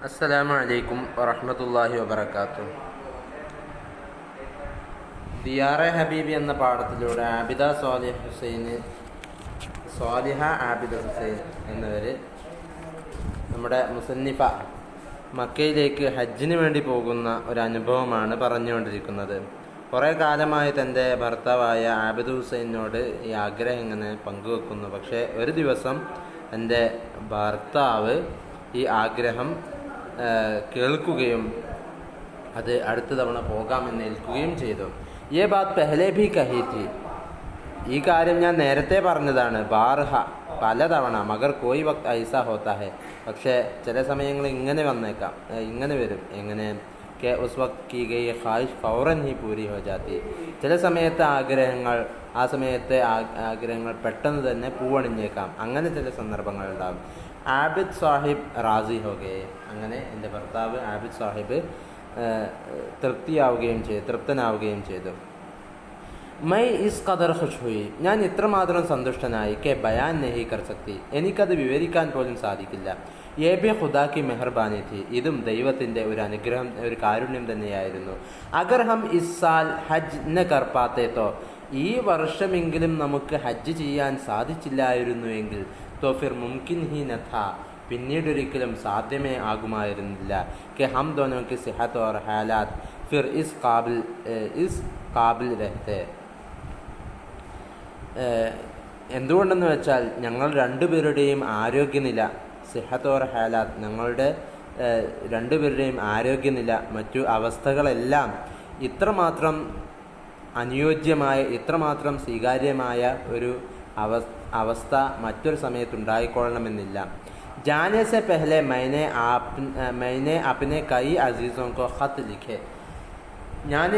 അസ്സലാമു അലൈക്കും വറഹ്മത്തുള്ളാഹി വബറകാതുഹു. ദിയാറെ ഹബീബി എന്ന പാഠത്തിലൂടെ സ്വാലിഹ ആബിദ ഹുസൈൻ എന്നിവർ നമ്മുടെ മുസന്നിഫ മക്കയിലേക്ക് ഹജ്ജിന് വേണ്ടി പോകുന്ന ഒരു അനുഭവമാണ് പറഞ്ഞുകൊണ്ടിരിക്കുന്നത്. കുറേ കാലമായി തൻ്റെ ഭർത്താവായ ആബിദ് ഹുസൈനോട് ഈ ആഗ്രഹം ഇങ്ങനെ പങ്കുവെക്കുന്നു. പക്ഷേ ഒരു ദിവസം എൻ്റെ ഭർത്താവ് ഈ ആഗ്രഹം കേൾക്കുകയും അത് അടുത്ത തവണ പോകാമെന്ന് ഏൽക്കുകയും ചെയ്തു. ഈ ബാത് പെഹ്ലെ ഭി കഹി തി, ഈ കാര്യം ഞാൻ നേരത്തെ പറഞ്ഞതാണ്, ബാർഹ പലതവണ. മഗർ കോയി വക്ത് ഐസ ഹോത്താ ഹെ, പക്ഷേ ചില സമയങ്ങൾ ഇങ്ങനെ വന്നേക്കാം, ഇങ്ങനെ വരും. എങ്ങനെ കെ ഉസ് വക്ത് കീ ഗയി ഖ്വാഹിഷ് ഫൗറൻ ഹി പൂരി ഹോ ജാത്തി, ചില സമയത്ത് ആ സമയത്തെ ആഗ്രഹങ്ങൾ പെട്ടെന്ന് തന്നെ പൂവണിഞ്ഞേക്കാം. അങ്ങനെ ചില സന്ദർഭങ്ങൾ ഉണ്ടാകും. ആബിദ് സാഹിബ് റാസി ഹോ ഗയെ, അങ്ങനെ എൻ്റെ ഭർത്താവ് ആബിദ് സാഹിബ് തൃപ്തനാവുകയും ചെയ്തു. മൈ ഇസ് ഖദർ ഖുശ് ഹുയി, ഞാൻ ഇത്രമാത്രം സന്തുഷ്ടനായി കെ ബയാൻ നഹി കർ സക്തി, എനിക്കത് വിവരിക്കാൻ പോലും സാധിക്കില്ല. യേ ബി ഖുദാ കി മെഹർബാനി ഥി, ഇതും ദൈവത്തിൻ്റെ ഒരു അനുഗ്രഹം, ഒരു കാരുണ്യം തന്നെയായിരുന്നു. അഗർ ഹം ഇസ് സാൽ ഹജ്ജ് ന കർ പാത്തെ തോ, ഈ വർഷമെങ്കിലും നമുക്ക് ഹജ്ജ് ചെയ്യാൻ സാധിച്ചില്ലായിരുന്നുവെങ്കിൽ तो फिर मुमकिन ही न था, പിന്നീടൊരിക്കലും സാധ്യമേ ആകുമായിരുന്നില്ല. कि हम दोनों की सेहत और हालात फिर इस काबिल रहते. എന്തുകൊണ്ടെന്ന് വെച്ചാൽ ഞങ്ങൾ രണ്ടുപേരുടെയും ആരോഗ്യനില, സെഹത്ത് ഓർ ഹാലാത്ത്, ഞങ്ങളുടെ രണ്ടുപേരുടെയും ആരോഗ്യനില, മറ്റു അവസ്ഥകളെല്ലാം ഇത്രമാത്രം അനുയോജ്യമായ, ഇത്രമാത്രം സ്വീകാര്യമായ ഒരു അവസ്ഥ മറ്റൊരു സമയത്തുണ്ടായിക്കൊള്ളണമെന്നില്ല. ജാനെ സെ പെഹ്ലെ മൈനെ അപ്നെ കൈ അസീസോं को ഖത്ത് ലിഖെ, ഞാൻ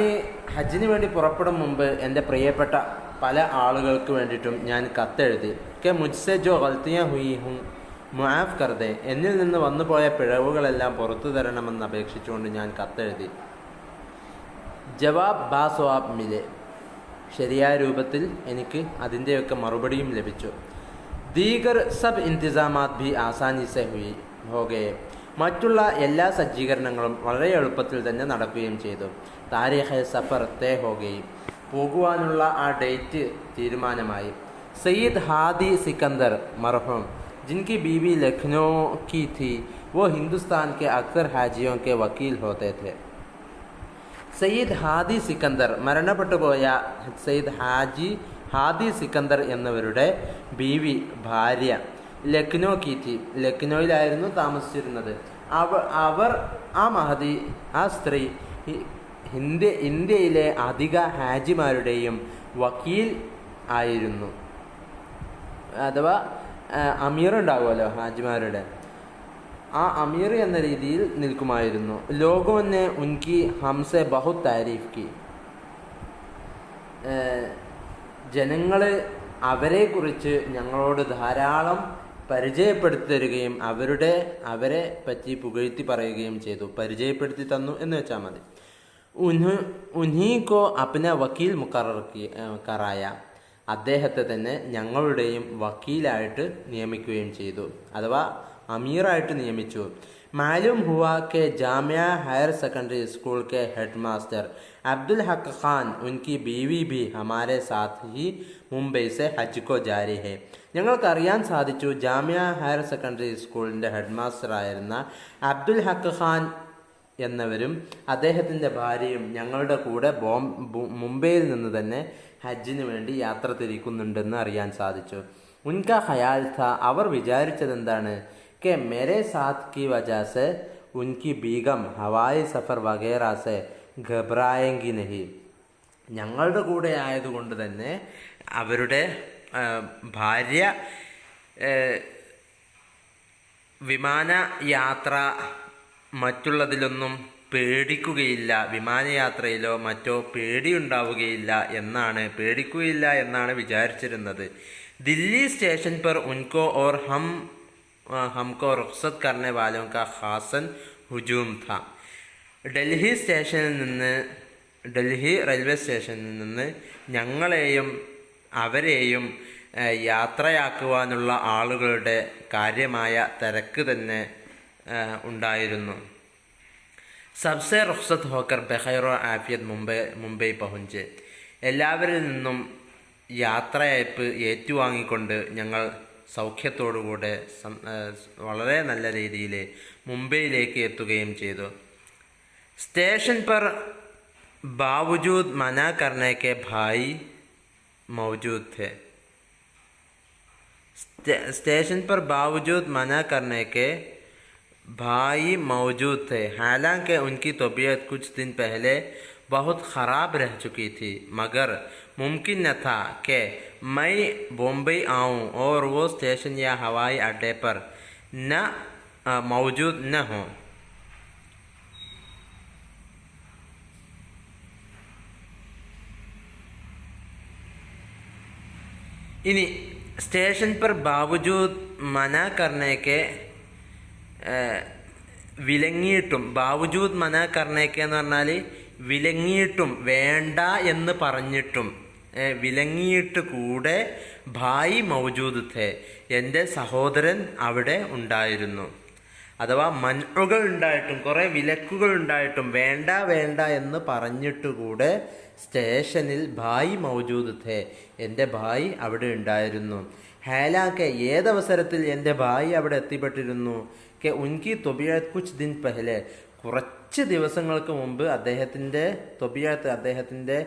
ഹജ്ജിന് വേണ്ടി പുറപ്പെടും മുമ്പ് എൻ്റെ പ്രിയപ്പെട്ട പല ആളുകൾക്ക് വേണ്ടിയിട്ടും ഞാൻ കത്തെഴുതി. കെ മുജ്സെ ജോ ഗൽത്തിയാ ഹുയി ഹും മുആഫ് കർ ദേ, എന്നിൽ നിന്ന് വന്നുപോയ പിഴവുകളെല്ലാം പുറത്തു തരണമെന്ന് അപേക്ഷിച്ചുകൊണ്ട് ഞാൻ കത്തെഴുതി. ജവാബ് ബാ സവാബ് മിലെ, ശരിയായ രൂപത്തിൽ എനിക്ക് അതിൻ്റെയൊക്കെ മറുപടിയും ലഭിച്ചു. ദീഗർ സബ് ഇൻതിസാമാത് ഭി ആസാനി സെ ഹുയി ഹോ ഗയെ, മറ്റുള്ള എല്ലാ സജ്ജീകരണങ്ങളും വളരെ എളുപ്പത്തിൽ തന്നെ നടക്കുകയും ചെയ്തു. താരീഖ് സഫർ തേ ഹോ ഗയി, പോകുവാനുള്ള ആ ഡേറ്റ് തീരുമാനമായി. സയ്യിദ് ഹാദി സിക്കന്ദർ മർഹൂം, जिनकी बीवी लखनऊ की थी, वो हिंदुस्तान के अक्सर हाजियों के वकील होते थे. സയ്യിദ് ഹാദി സിക്കന്ദർ, മരണപ്പെട്ടുപോയ സയ്യിദ് ഹാദി സിക്കന്ദർ എന്നിവരുടെ ബീവി, ഭാര്യ, ലക്നോ കി തി, ലക്നോയിലായിരുന്നു താമസിച്ചിരുന്നത്. അവർ ആ സ്ത്രീ ഇന്ത്യയിലെ അധിക ഹാജിമാരുടെയും വക്കീൽ ആയിരുന്നു. അഥവാ അമീർ ഉണ്ടാവുമല്ലോ ഹാജിമാരുടെ, ആ അമീർ എന്ന രീതിയിൽ നിൽക്കുമായിരുന്നു. ലോകോനെ ഉൻകി ഹംസെ ബഹുത് താരീഫ് കി, ജനങ്ങൾ അവരെക്കുറിച്ച് ഞങ്ങളോട് ധാരാളം പരിചയപ്പെടുത്തി തരികയും അവരെ പറ്റി പുകഴ്ത്തി പറയുകയും ചെയ്തു. പരിചയപ്പെടുത്തി തന്നു എന്ന് വെച്ചാൽ മതി. ഉൻഹീകോ അപ്ന വക്കീൽ മുഖറർ കറായ, അദ്ദേഹത്തെ തന്നെ ഞങ്ങളുടെയും വക്കീലായിട്ട് നിയമിക്കുകയും ചെയ്തു, അഥവാ അമീറായിട്ട് നിയമിച്ചു. മാലൂം ഹുവാ കെ ജാമിയ ഹയർ സെക്കൻഡറി സ്കൂൾ കെ ഹെഡ് മാസ്റ്റർ അബ്ദുൽ ഹക്ക് ഖാൻ ഉൻകി ബീവി ഭി ഹമാരെ സാത്ത് ഹി മുംബൈ സെ ഹജ്ജ് കോ ജാരി ഹെ, ഞങ്ങൾക്കറിയാൻ സാധിച്ചു ജാമിയ ഹയർ സെക്കൻഡറി സ്കൂളിൻ്റെ ഹെഡ് മാസ്റ്ററായിരുന്ന അബ്ദുൽ ഹക്ക് ഖാൻ എന്നവരും അദ്ദേഹത്തിൻ്റെ ഭാര്യയും ഞങ്ങളുടെ കൂടെ മുംബൈയിൽ നിന്ന് തന്നെ ഹജ്ജിന് വേണ്ടി യാത്ര തിരിക്കുന്നുണ്ടെന്ന് അറിയാൻ സാധിച്ചു. ഉൻക ഖയാൽ ഥ, അവർ വിചാരിച്ചതെന്താണ്, കെ മേരെ സാത്ത് കി വജാ സെ ഉൻകി ബീഗം ഹവായി സഫർ വഗേറ സെ ഘബ്രായെങ്കി നഹി, ഞങ്ങളുടെ കൂടെ ആയതുകൊണ്ട് തന്നെ അവരുടെ ഭാര്യ വിമാനയാത്ര മറ്റുള്ളതിലൊന്നും പേടിക്കുകയില്ല, വിമാനയാത്രയിലോ മറ്റോ പേടിക്കുകയില്ല എന്നാണ് വിചാരിച്ചിരുന്നത്. ദില്ലി സ്റ്റേഷൻ പർ ഉൻകോ ഓർ हमको रुखसत करने वालों का खासन हुजूम था. ഡൽഹി റെയിൽവേ സ്റ്റേഷനിൽ നിന്ന് ഞങ്ങളെയും അവരെയും യാത്രയാക്കുവാനുള്ള ആളുകളുടെ കാര്യമായ തിരക്ക് തന്നെ ഉണ്ടായിരുന്നു. സബ്സെ റുഖ്സത്ത് ഹോക്കർ ബഖൈറോ ആഫിയത് മുംബൈ പഹുഞ്ച്. എല്ലാവരിൽ നിന്നും യാത്രയയപ്പ് ഏറ്റുവാങ്ങിക്കൊണ്ട് ഞങ്ങൾ സൗഖ്യത്തോടുകൂടെ വളരെ നല്ല രീതിയിൽ മുംബൈയിലേക്ക് എത്തുകയും ചെയ്തു. സ്റ്റേഷൻ पर बावजूद मना करने के भाई मौजूद थे. स्टेशन पर बावजूद मना करने के भाई मौजूद थे. हालांकि उनकी तबीयत कुछ दिन पहले बहुत ख़राब रह चुकी थी, मगर मुमकिन न था कि मैं बॉम्बे आऊँ और वो स्टेशन या हवाई अड्डे पर मौजूद न हों. ഇനി സ്റ്റേഷൻ पर बावजूद मना करने के വിലങ്ങിയിട്ടും ബാവുജൂദ് മന കർണേക്ക് എന്ന് പറഞ്ഞാൽ വിലങ്ങിയിട്ടും വേണ്ട എന്ന് പറഞ്ഞിട്ടും വിലങ്ങിയിട്ട് കൂടെ ഭായി മൗജൂദ് ഥേ, എൻ്റെ സഹോദരൻ അവിടെ ഉണ്ടായിരുന്നു. അഥവാ മൻഉകൾ ഉണ്ടായിട്ടും കുറേ വിലക്കുകൾ ഉണ്ടായിട്ടും വേണ്ട വേണ്ട എന്ന് പറഞ്ഞിട്ടുകൂടെ സ്റ്റേഷനിൽ ഭായി മൗജൂദ് ഥേ, എൻ്റെ ഭായി അവിടെ ഉണ്ടായിരുന്നു. ഹാലാക്കെ ഏതവസരത്തിൽ എൻ്റെ ഭായി അവിടെ എത്തിപ്പെട്ടിരുന്നു. കെ ഉൻകി തൊബിയത്ത് കുച്ച് ദിൻ പെഹലെ, കുറച്ച് ദിവസങ്ങൾക്ക് മുമ്പ് അദ്ദേഹത്തിൻ്റെ തൊബിയത്ത്, അദ്ദേഹത്തിൻ്റെ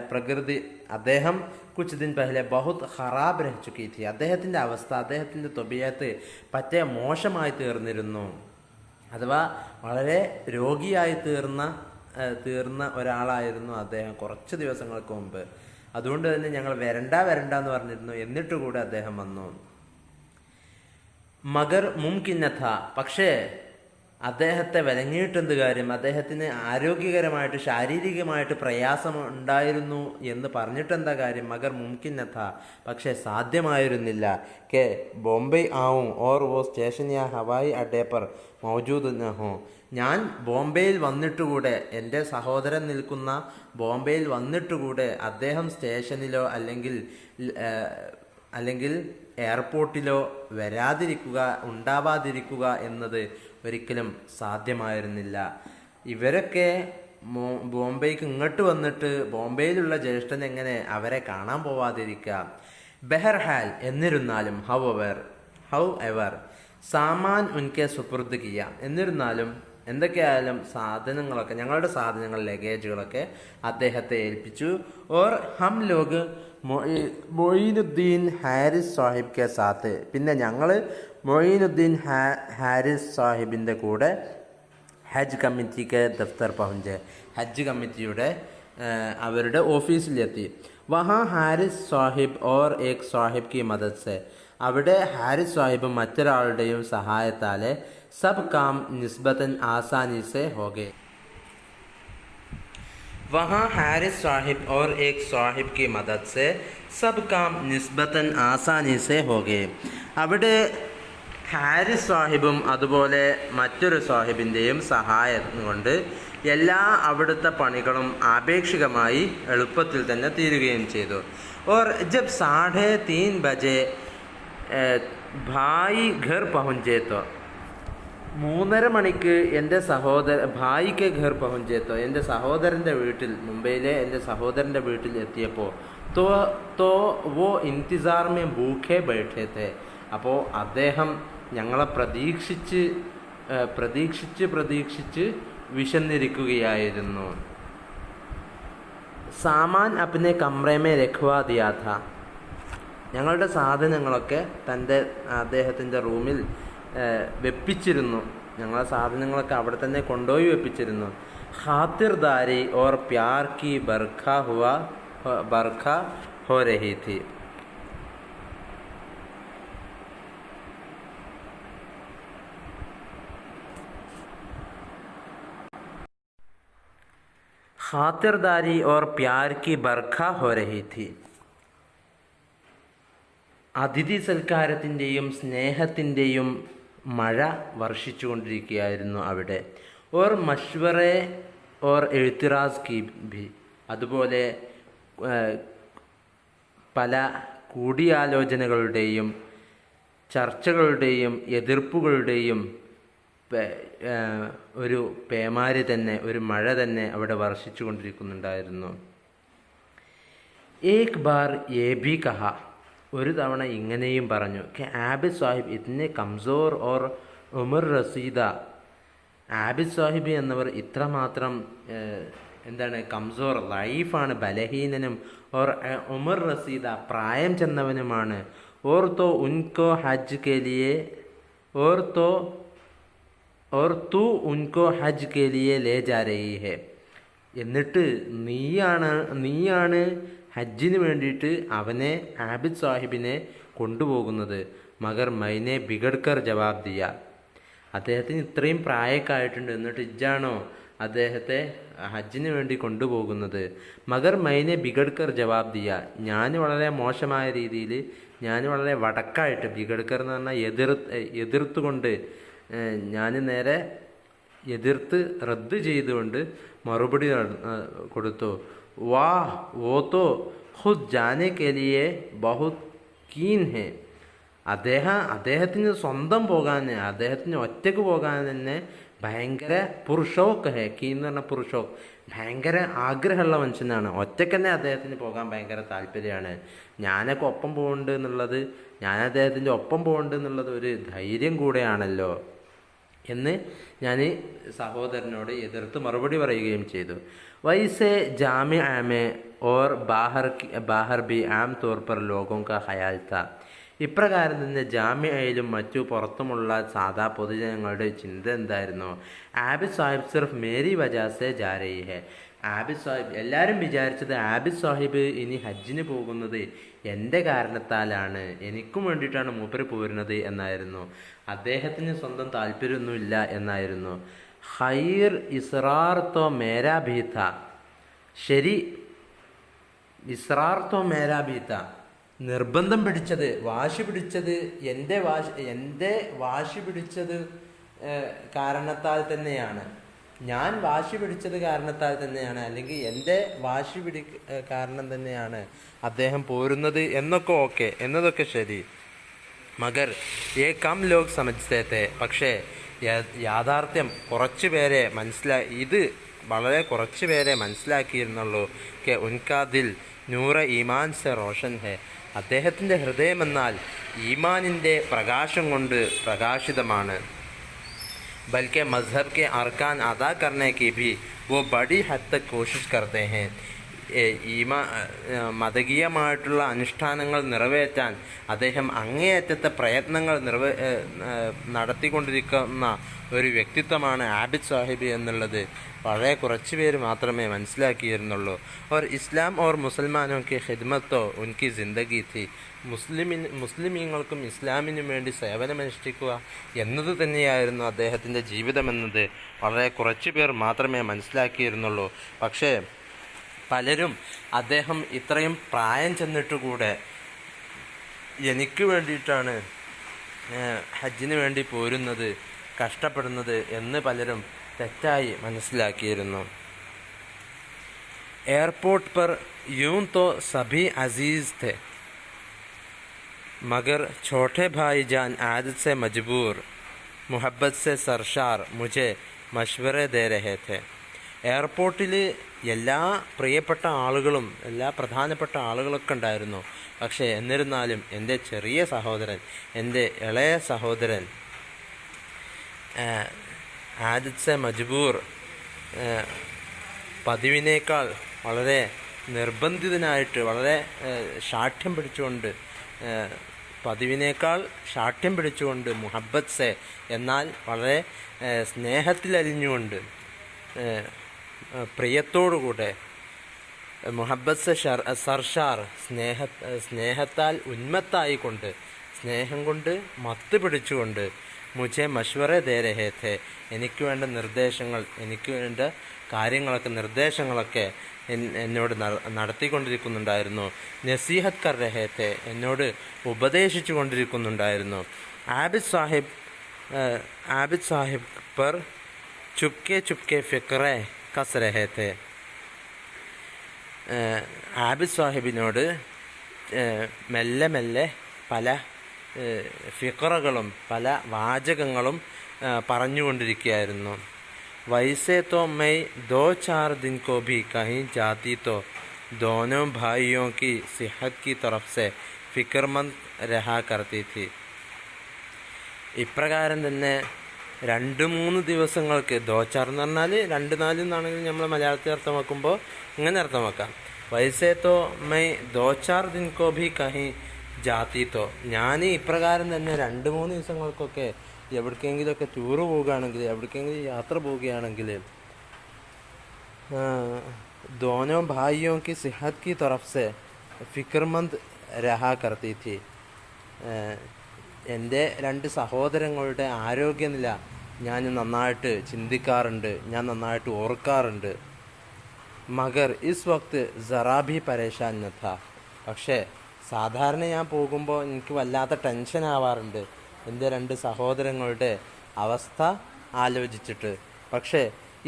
പ്രകൃതി, അദ്ദേഹം കുച്ച് ദിൻ പെഹലെ ബഹുത് ഖറാബ് രഹ് ചുക്കി ഥി, അദ്ദേഹത്തിൻ്റെ അവസ്ഥ, അദ്ദേഹത്തിൻ്റെ തൊബിയത്ത് പറ്റേ മോശമായി തീർന്നിരുന്നു. അഥവാ വളരെ രോഗിയായി തീർന്ന ഒരാളായിരുന്നു അദ്ദേഹം കുറച്ച് ദിവസങ്ങൾക്ക് മുമ്പ്. അതുകൊണ്ട് തന്നെ ഞങ്ങൾ വരണ്ട എന്ന് പറഞ്ഞിരുന്നു. എന്നിട്ട് കൂടെ അദ്ദേഹം വന്നു. മഗർ മുംകിന്നഥ, പക്ഷേ അദ്ദേഹത്തെ വിലങ്ങിയിട്ടെന്ത് കാര്യം, അദ്ദേഹത്തിന് ആരോഗ്യകരമായിട്ട് ശാരീരികമായിട്ട് പ്രയാസം ഉണ്ടായിരുന്നു എന്ന് പറഞ്ഞിട്ടെന്താ കാര്യം. മഗർ മുംകിന്നഥ, പക്ഷേ സാധ്യമായിരുന്നില്ല. കെ ബോംബെ ആവും ഓർ വോ സ്റ്റേഷൻ യാ ഹവായി അഡ്ഡേ പർ മൗജൂദ് ന ഹോ, ഞാൻ ബോംബെയിൽ വന്നിട്ടുകൂടെ, എൻ്റെ സഹോദരൻ നിൽക്കുന്ന ബോംബെയിൽ വന്നിട്ടുകൂടെ അദ്ദേഹം സ്റ്റേഷനിലോ അല്ലെങ്കിൽ എയർപോർട്ടിലോ ഉണ്ടാവാതിരിക്കുക എന്നത് ഒരിക്കലും സാധ്യമായിരുന്നില്ല. ഇവരൊക്കെ ബോംബെക്ക് ഇങ്ങോട്ട് വന്നിട്ട് ബോംബെയിലുള്ള ജ്യേഷ്ഠൻ എങ്ങനെ അവരെ കാണാൻ പോവാതിരിക്കുക. ബെഹർഹാൽ, എന്നിരുന്നാലും, ഹൗ എവർ സാമാൻ ഉൻകെ സുപുർദ് കിയ, എന്നിരുന്നാലും എന്തൊക്കെയായാലും സാധനങ്ങളൊക്കെ, ഞങ്ങളുടെ സാധനങ്ങൾ, ലഗേജുകളൊക്കെ അദ്ദേഹത്തെ ഏൽപ്പിച്ചു. ഓർ ഹം ലോഗ് മൊയ്നുദ്ദീൻ ഹാരിസ് സാഹിബ് കെ സാത്ത്, പിന്നെ ഞങ്ങൾ മൊയ്നുദ്ദീൻ ഹാരിസ് സാഹിബിൻ്റെ കൂടെ ഹജ്ജ് കമ്മിറ്റിക്ക് ദഫ്തർ പഹുഞ്ച്, ഹജ്ജ് കമ്മിറ്റിയുടെ അവരുടെ ഓഫീസിലെത്തി. വഹാ ഹാരിസ് സാഹിബ് ഓർ ഏക് സാഹിബ് കി മദദ് സെ, അവിടെ ഹാരിസ് സാഹിബും മറ്റൊരാളുടെയും സഹായത്താലെ സബ് കാം നിസ്ബത്തൻ ആസാനി സെ ഹോഗെ. वहाँ हारिस साहिब और एक साहिब की मदद से सब काम निस्बतन आसानी से हो गए. അവിടെ ഹാരിസ് സാഹിബും അതുപോലെ മറ്റൊരു സാഹിബിൻ്റെയും സഹായം കൊണ്ട് എല്ലാ അവിടുത്തെ പണികളും ആപേക്ഷികമായി എളുപ്പത്തിൽ തന്നെ തീരുകയും ചെയ്തു. और जब 3:30 बजे ഭായി ഘർ പഹുഞ്ചേ തോ, 3:30 മണിക്ക് എൻ്റെ ഭായിക്ക് ഘർ പഹുഞ്ചേത്തോ, എൻ്റെ സഹോദരൻ്റെ വീട്ടിൽ, മുംബൈയിലെ എൻ്റെ സഹോദരൻ്റെ വീട്ടിൽ എത്തിയപ്പോൾ തോ വോ ഇൻതിസാർ മേ ഭൂഖേ ബൈഠേ തേ, അപ്പോൾ അദ്ദേഹം ഞങ്ങളെ പ്രതീക്ഷിച്ച് വിശന്നിരിക്കുകയായിരുന്നു. സാമാൻ അപ്നെ കമ്രേ മേ രഖ്വാ ദിയാ ഥാ, ഞങ്ങളുടെ സാധനങ്ങളൊക്കെ അദ്ദേഹത്തിൻ്റെ റൂമിൽ വെപ്പിച്ചിരുന്നു. ഞങ്ങളെ സാധനങ്ങളൊക്കെ അവിടെ തന്നെ കൊണ്ടുപോയി വെപ്പിച്ചിരുന്നു. ഖാത്തിർദാരി ഓർ പ്യാർ കി ബർഖ ഹോ രഹി ഥി. ഖാത്തിർദാരി ഓർ പ്യാർ കി ബർഖ ഹോ രഹി ഥി. അതിഥി സൽക്കാരത്തിൻ്റെയും സ്നേഹത്തിൻ്റെയും മഴ വർഷിച്ചുകൊണ്ടിരിക്കുകയായിരുന്നു അവിടെ. ഓർ മഷ്വറെ ഓർ എഴുത്തിറാസ് കി ഭി, അതുപോലെ പല കൂടിയാലോചനകളുടെയും ചർച്ചകളുടെയും എതിർപ്പുകളുടെയും ഒരു പേമാരി തന്നെ, ഒരു മഴ തന്നെ അവിടെ വർഷിച്ചു കൊണ്ടിരിക്കുന്നുണ്ടായിരുന്നു. ഏക് ബാർ യേ ഭി കഹ, ഒരു തവണ ഇങ്ങനെയും പറഞ്ഞു, കെ ആബിദ് സാഹിബ് ഇത്നെ കംസോർ ഓർ ഉമർ റസീദ, ആബിദ് സാഹിബ് എന്നവർ ഇത്രമാത്രം കംസോർ, ലൈഫാണ്, ബലഹീനനും, ഓർ ഉമർ റസീദ പ്രായം ചെന്നവനുമാണ്, ഓർ തോ ഉൻകോ ഹജ്ജ് K ലിയെ or Tu ഉൻകോ Hajj K ലിയെ ലേ ജാ രഹി ഹെ, എന്നിട്ട് നീയാണ് ഹജ്ജിന് വേണ്ടിയിട്ട് അവനെ, ആബിദ് സാഹിബിനെ കൊണ്ടുപോകുന്നത്. മഗർ മൈനെ ബിഗഡ്കർ ജവാബ് ദിയ, അദ്ദേഹത്തിന് ഇത്രയും പ്രായമൊക്കെ ആയിട്ടുണ്ട്, എന്നിട്ട് ഇജ്ജാണോ അദ്ദേഹത്തെ ഹജ്ജിന് വേണ്ടി കൊണ്ടുപോകുന്നത്. മഗർ മൈനെ ബിഗഡ്കർ ജവാബ് ദിയ, ഞാൻ വളരെ മോശമായ രീതിയിൽ, ഞാൻ വളരെ വടക്കായിട്ട്, ബിഗഡ്കർ എന്ന് പറഞ്ഞാൽ എതിർത്തുകൊണ്ട്, ഞാൻ നേരെ എതിർത്ത് റദ്ദ് ചെയ്തുകൊണ്ട് മറുപടി കൊടുത്തു. വാഹ് വോ തോ ഖുദ് ജാനെ കെ ലിയെ ബഹുത് കീൻ ഹെ, അദ്ദേഹത്തിന് സ്വന്തം പോകാൻ, അദ്ദേഹത്തിന് ഒറ്റയ്ക്ക് പോകാൻ തന്നെ ഭയങ്കര പുരുഷോക്ക് ഹെ. കീൻ എന്ന് പറഞ്ഞാൽ പുരുഷോക്ക്, ഭയങ്കര ആഗ്രഹമുള്ള മനുഷ്യനാണ്. ഒറ്റയ്ക്ക് തന്നെ അദ്ദേഹത്തിന് പോകാൻ ഭയങ്കര താല്പര്യമാണ്. ഞാനൊക്കെ ഒപ്പം പോകുന്നുണ്ട് എന്നുള്ളത്, ഞാൻ അദ്ദേഹത്തിൻ്റെ ഒപ്പം പോകുന്നുണ്ട് എന്നുള്ളത് ഒരു ധൈര്യം കൂടെയാണല്ലോ എന്ന് ഞാൻ സഹോദരനോട് എതിർത്ത് മറുപടി പറയുകയും ചെയ്തു. വൈസെ ജാമിഅ में और बाहर भी आम तौर पर लोगों का ख्याल था, ഇപ്രകാരം തന്നെ ജാമ്യയിലും മറ്റു പുറത്തുമുള്ള സാധാ പൊതുജനങ്ങളുടെ ചിന്ത എന്തായിരുന്നു? ആബിദ് സാഹിബ് സിർഫ് മേരി വജാസെ ജാ രഹി ഹെ, ആബിദ് സാഹിബ്, എല്ലാവരും വിചാരിച്ചത് ആബിദ് സാഹിബ് ഇനി ഹജ്ജിന് പോകുന്നത് എൻ്റെ കാരണത്താലാണ്, എനിക്കും വേണ്ടിയിട്ടാണ് മൂപ്പര് പോരുന്നത് എന്നായിരുന്നു. അദ്ദേഹത്തിന് സ്വന്തം താല്പര്യമൊന്നുമില്ല എന്നായിരുന്നു. ഖൈർ ഇസ്രാർ തോ മേരാ ഭീ ഥാ, ശരി, ഇസ്രാർ തോ മേരാ ഭീ ഥാ, നിർബന്ധം പിടിച്ചത്, വാശി പിടിച്ചത്, എൻ്റെ വാശി പിടിച്ചത് കാരണത്താൽ തന്നെയാണ്, ഞാൻ വാശി പിടിച്ചത് കാരണത്താൽ തന്നെയാണ്, അല്ലെങ്കിൽ എൻ്റെ കാരണം തന്നെയാണ് അദ്ദേഹം പോരുന്നത് എന്നൊക്കെ ഓക്കെ, എന്നതൊക്കെ ശരി. മഗർ ഏ കം ലോക് സമജ്തേ, പക്ഷേ യാഥാർത്ഥ്യം കുറച്ച് പേരെ ഇത് വളരെ കുറച്ച് പേരെ മനസ്സിലാക്കിയിരുന്നുള്ളൂ. കെ ഉൻകാ ദിൽ നൂറ ഈമാൻ സെ റോഷൻ ഹെ, അദ്ദേഹത്തിൻ്റെ ഹൃദയമെന്നാൽ ഈമാനിൻ്റെ പ്രകാശം കൊണ്ട് പ്രകാശിതമാണ്. ബൽക്കെ മസ്ഹബ് കെ അർക്കാൻ അദാ കർനെ കി ഭി വോ ബഡി ഹദ് തക് കോശിഷ് കർത്തേ ഹെ, മതകീയമായിട്ടുള്ള അനുഷ്ഠാനങ്ങൾ നിറവേറ്റാൻ അദ്ദേഹം അങ്ങേയറ്റത്തെ പ്രയത്നങ്ങൾ നടത്തിക്കൊണ്ടിരിക്കുന്ന ഒരു വ്യക്തിത്വമാണ് ആബിദ് സാഹിബ് എന്നുള്ളത് വളരെ കുറച്ച് പേര് മാത്രമേ മനസ്സിലാക്കിയിരുന്നുള്ളൂ. और ഇസ്ലാം और മുസൽമാനോ കി ഖിദ്മത്തോ ഉൻകി ജിന്ദഗി थी, മുസ്ലിമീങ്ങൾക്കും ഇസ്ലാമിനും വേണ്ടി സേവനമനുഷ്ഠിക്കുക എന്നത് തന്നെയായിരുന്നു അദ്ദേഹത്തിൻ്റെ ജീവിതമെന്നത് വളരെ കുറച്ച് പേർ മാത്രമേ മനസ്സിലാക്കിയിരുന്നുള്ളൂ. പക്ഷേ പലരും അദ്ദേഹം ഇത്രയും പ്രായം ചെന്നിട്ടുകൂടെ എനിക്ക് വേണ്ടിയിട്ടാണ് ഹജ്ജിന് വേണ്ടി പോരുന്നത്, കഷ്ടപ്പെടുന്നത് എന്ന് പലരും തെറ്റായി മനസ്സിലാക്കിയിരുന്നു. एयरपोर्ट पर यूं तो सभी अजीज़ थे, मगर छोटे भाई जान आदत से मजबूर, मोहब्बत से सरशार मुझे मशवरे दे रहे थे. എയർപോർട്ടിൽ എല്ലാ പ്രിയപ്പെട്ട ആളുകളും, എല്ലാ പ്രധാനപ്പെട്ട ആളുകളൊക്കെ ഉണ്ടായിരുന്നു. പക്ഷേ എന്നിരുന്നാലും എൻ്റെ ചെറിയ സഹോദരൻ, എൻ്റെ ഇളയ സഹോദരൻ ആദത് സെ മജ്ബൂർ, പതിവിനേക്കാൾ വളരെ നിർബന്ധിതനായിട്ട്, വളരെ ശാഠ്യം പിടിച്ചുകൊണ്ട് മുഹബ്ബത്ത് സെ, എന്നാൽ വളരെ സ്നേഹത്തിലലിഞ്ഞുകൊണ്ട്, പ്രിയത്തോടുകൂടെ, മുഹബ്ബത്ത് സെ സർഷാർ, സ്നേഹത്താൽ ഉന്മത്തായിക്കൊണ്ട്, സ്നേഹം കൊണ്ട് മത്ത് പിടിച്ചുകൊണ്ട്, മുझे മഷ്വറ ദേ രഹേ ഥേ, എനിക്ക് വേണ്ട നിർദ്ദേശങ്ങൾ, എനിക്ക് വേണ്ട നിർദ്ദേശങ്ങളൊക്കെ എന്നോട് നടത്തിക്കൊണ്ടിരിക്കുന്നുണ്ടായിരുന്നു. നസീഹത്ത് കർ രഹേ ഥേ, എന്നോട് ഉപദേശിച്ചു കൊണ്ടിരിക്കുന്നുണ്ടായിരുന്നു. ആബിദ് സാഹിബ് പർ ചുപ്കെ ഫിക്രെ കസ് രഹേ ഥേ, ആബിദ് സാഹിബിനോട് മെല്ലെ മെല്ലെ പല ഫിക്റകളും പല വാചകങ്ങളും പറഞ്ഞുകൊണ്ടിരിക്കുകയായിരുന്നു. വൈസേ തോ മൈ ദോ ചാർ ദിൻ കോ ഭി കहीं जाती तो दोनों भाइयों की सेहत की तरफ से ഫിക്ർമന്ദ് രഹാ കർത്തി थी. ഇപ്രകാരം തന്നെ 2-3 ദിവസങ്ങൾക്ക്, ദോച്ചാർ എന്ന് പറഞ്ഞാൽ 2-4 എന്നാണെങ്കിൽ നമ്മൾ മലയാളത്തിൽ അർത്ഥമാക്കുമ്പോൾ ഇങ്ങനെ അർത്ഥമാക്കാം. വൈസേ തോ മൈ ദോച്ചാർ ദിൻ കോ ഭി കहीं जाती तो, ഞാൻ ഇപ്രകാരം തന്നെ 2-3 ദിവസങ്ങൾക്കൊക്കെ എവിടേക്കെങ്കിലുമൊക്കെ ടൂറ് പോവുകയാണെങ്കിൽ, എവിടേക്കെങ്കിലും യാത്ര പോവുകയാണെങ്കിൽ, दोनों भाइयों की सेहत की तरफ से ഫിക്ർമന്ദ് രഹാ കർത്തി थी. എൻ്റെ 2 സഹോദരങ്ങളുടെ ആരോഗ്യനില ഞാൻ നന്നായിട്ട് ചിന്തിക്കാറുണ്ട്, ഞാൻ നന്നായിട്ട് ഓർക്കാറുണ്ട്. മഗർ ഇസ് വക്ത് ജറാബി പരേഷാൻ ന ഥാ. പക്ഷേ സാധാരണ ഞാൻ പോകുമ്പോൾ എനിക്ക് വല്ലാത്ത ടെൻഷൻ ആവാറുണ്ട് എൻ്റെ 2 സഹോദരങ്ങളുടെ അവസ്ഥ ആലോചിച്ചിട്ട്. പക്ഷേ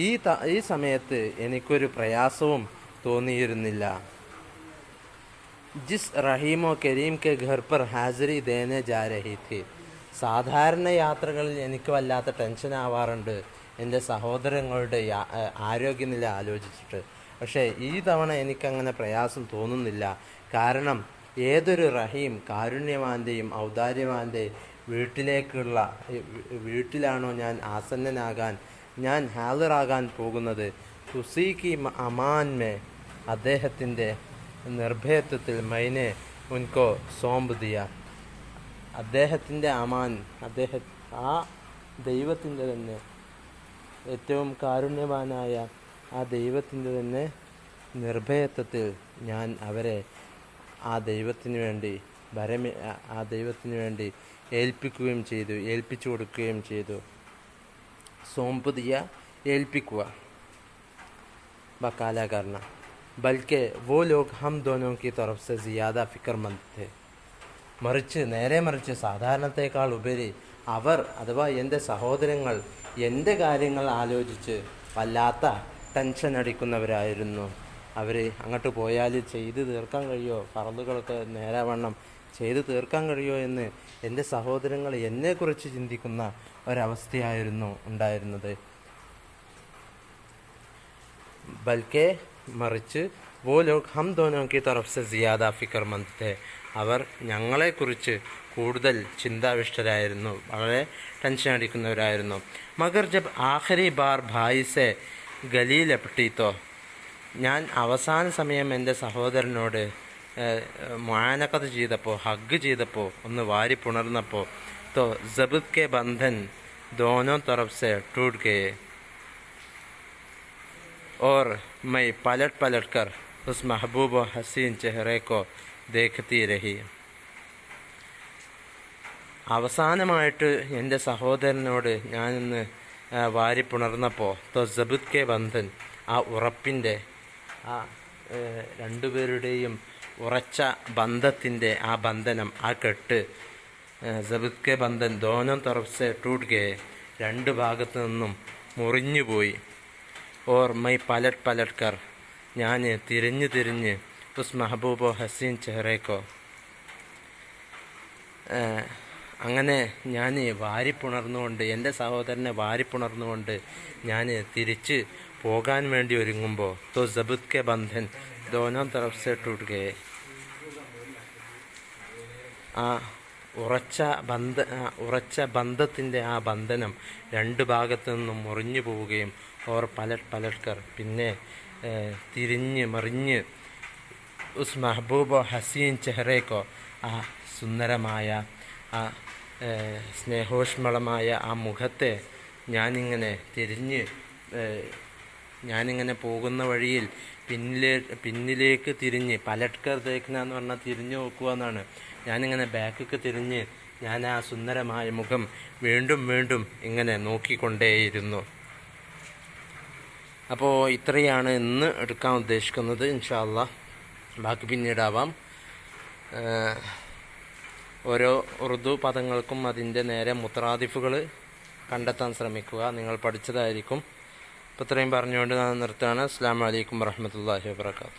ഈ സമയത്ത് എനിക്കൊരു പ്രയാസവും തോന്നിയിരുന്നില്ല. ജിസ് റഹീമോ കരീം കെ ഘർ പർ ഹാസിരി ദേനെ ജാ രഹി ഥി. സാധാരണ യാത്രകളിൽ എനിക്ക് വല്ലാത്ത ടെൻഷൻ ആവാറുണ്ട് എൻ്റെ സഹോദരങ്ങളുടെ ആരോഗ്യനില ആലോചിച്ചിട്ട്. പക്ഷേ ഈ തവണ എനിക്കങ്ങനെ പ്രയാസം തോന്നുന്നില്ല. കാരണം ഏതൊരു റഹീം, കാരുണ്യവാൻ്റെയും ഔദാര്യവാൻ്റെയും വീട്ടിലാണോ ഞാൻ ആസന്നനാകാൻ, ഞാൻ ഹാളിറാകാൻ പോകുന്നത്, ഉസീക്കി അമാൻ മേ, അദ്ദേഹത്തിൻ്റെ നിർഭയത്വത്തിൽ മൈനെ ഉൻകോ സോംബ് ദിയ. അദ്ദേഹത്തിൻ്റെ അമാൻ, ആ ദൈവത്തിൻ്റെ തന്നെ, ഏറ്റവും കാരുണ്യവാനായ ആ ദൈവത്തിൻ്റെ തന്നെ നിർഭയത്വത്തിൽ ഞാൻ അവരെ ആ ദൈവത്തിന് വേണ്ടി ഏൽപ്പിച്ചു കൊടുക്കുകയും ചെയ്തു. സോംപ് ദിയ, ഏൽപ്പിക്കുക. ബക്കാല കർണ. ബൽക്കെ വോ ലോഗ് ഹം ദോനോ കി തറഫ് സെ സിയാദ ഫിക്ർമന്ദ് थे. നേരെ മറിച്ച് സാധാരണത്തേക്കാൾ ഉപരി അവർ, അഥവാ എൻ്റെ സഹോദരങ്ങൾ, എൻ്റെ കാര്യങ്ങൾ ആലോചിച്ച് വല്ലാത്ത ടെൻഷൻ അടിക്കുന്നവരായിരുന്നു. അവർ അങ്ങോട്ട് പോയാൽ ചെയ്ത് തീർക്കാൻ കഴിയുമോ, ഫർളുകളൊക്കെ നേരാവണ്ണം ചെയ്ത് തീർക്കാൻ കഴിയുമോ എന്ന് എൻ്റെ സഹോദരങ്ങൾ എന്നെക്കുറിച്ച് ചിന്തിക്കുന്ന ഒരവസ്ഥയായിരുന്നു ഉണ്ടായിരുന്നത്. ബൽക്കെ മറിച്ച് വോ ലോഗ് ഹം ദോനോ കി തറഫ് സെ സിയാദ ഫിക്ർമന്ദ് थे. അവർ ഞങ്ങളെക്കുറിച്ച് കൂടുതൽ ചിന്താവിഷ്ടരായിരുന്നു, വളരെ ടെൻഷൻ അടിക്കുന്നവരായിരുന്നു. മഗർ ജബ് ആഖിരി ബാർ ഭായി സെ ഗലി ലപട്ടി തോ. ഞാൻ അവസാന സമയം എൻ്റെ സഹോദരനോട് മുആനഖത്ത് ചെയ്തപ്പോൾ, ഹഗ് ചെയ്തപ്പോൾ, ഒന്ന് വാരി പുണർന്നപ്പോൾ, തോ ജബത് കെ ബന്ധൻ ദോനോ തറഫ് സെ ടൂട്ട് ഗയെ और मैं पलट कर उस महबूब और हसीन चेहरे को देखती रही. അവസാനമായിട്ട് എൻ്റെ സഹോദരനോട് ഞാനിന്ന് വാരിപ്പുണർന്നപ്പോൾ, തോ ജബത് കെ ബന്ധൻ, ആ ഉറപ്പിൻ്റെ, ആ 2 പേരുടെയും ഉറച്ച ബന്ധത്തിൻ്റെ ആ ബന്ധനം, ആ കെട്ട്, ജബത് കെ ബന്ധൻ ദോനോ തറഫ് സെ ടൂട്ട് ഗയെ, 2 ഭാഗത്തു നിന്നും മുറിഞ്ഞുപോയി. ഓർ മൈ പലട്ട് കർ, ഞാൻ തിരിഞ്ഞ് ഉസ് മെഹബൂബോ ഹസീൻ ചെഹ്റേക്കോ, അങ്ങനെ ഞാൻ വാരിപ്പുണർന്നുകൊണ്ട്, എൻ്റെ സഹോദരനെ വാരിപ്പുണർന്നുകൊണ്ട് ഞാൻ തിരിച്ച് പോകാൻ വേണ്ടി ഒരുങ്ങുമ്പോൾ, തോ ജബത് കെ ബന്ധൻ ദോനോ തറഫ് സെ ടൂട്ട് ഗയെ, ആ ഉറച്ച ബന്ധത്തിൻ്റെ ആ ബന്ധനം 2 ഭാഗത്തു നിന്നും മുറിഞ്ഞു പോവുകയും, ഓർ പലട്ട് കർ, പിന്നെ തിരിഞ്ഞ് മറിഞ്ഞ്, ഉസ് മെഹബൂബോ ഹസീൻ ചെഹ്റേക്കോ, ആ സുന്ദരമായ, ആ സ്നേഹോഷ്മളമായ ആ മുഖത്തെ ഞാനിങ്ങനെ പോകുന്ന വഴിയിൽ പിന്നിലേക്ക് തിരിഞ്ഞ്, പലട്കർ ദേഖ്ന എന്ന് പറഞ്ഞാൽ തിരിഞ്ഞു നോക്കുക എന്നാണ്. ഞാനിങ്ങനെ ബാക്കിലേക്ക് തിരിഞ്ഞ് ഞാൻ ആ സുന്ദരമായ മുഖം വീണ്ടും ഇങ്ങനെ നോക്കിക്കൊണ്ടേയിരുന്നു. അപ്പോൾ ഇത്രയാണ് ഇന്ന് എടുക്കാൻ ഉദ്ദേശിക്കുന്നത്. ഇൻഷാ അല്ലാഹ് ബാക്കി പിന്നീടാവാം. ഓരോ ഉറുദു പദങ്ങൾക്കും അതിൻ്റെ നേരെ മുത്രാദിഫുകൾ കണ്ടെത്താൻ ശ്രമിക്കുക, നിങ്ങൾ പഠിച്ചതായിരിക്കും. അപ്പോൾ ഇത്രയും പറഞ്ഞുകൊണ്ട് ഞാൻ നിർത്തുകയാണ്. അസ്സലാമു അലൈക്കും വറഹ്മത്തുള്ളാഹി വബറകാതുഹു.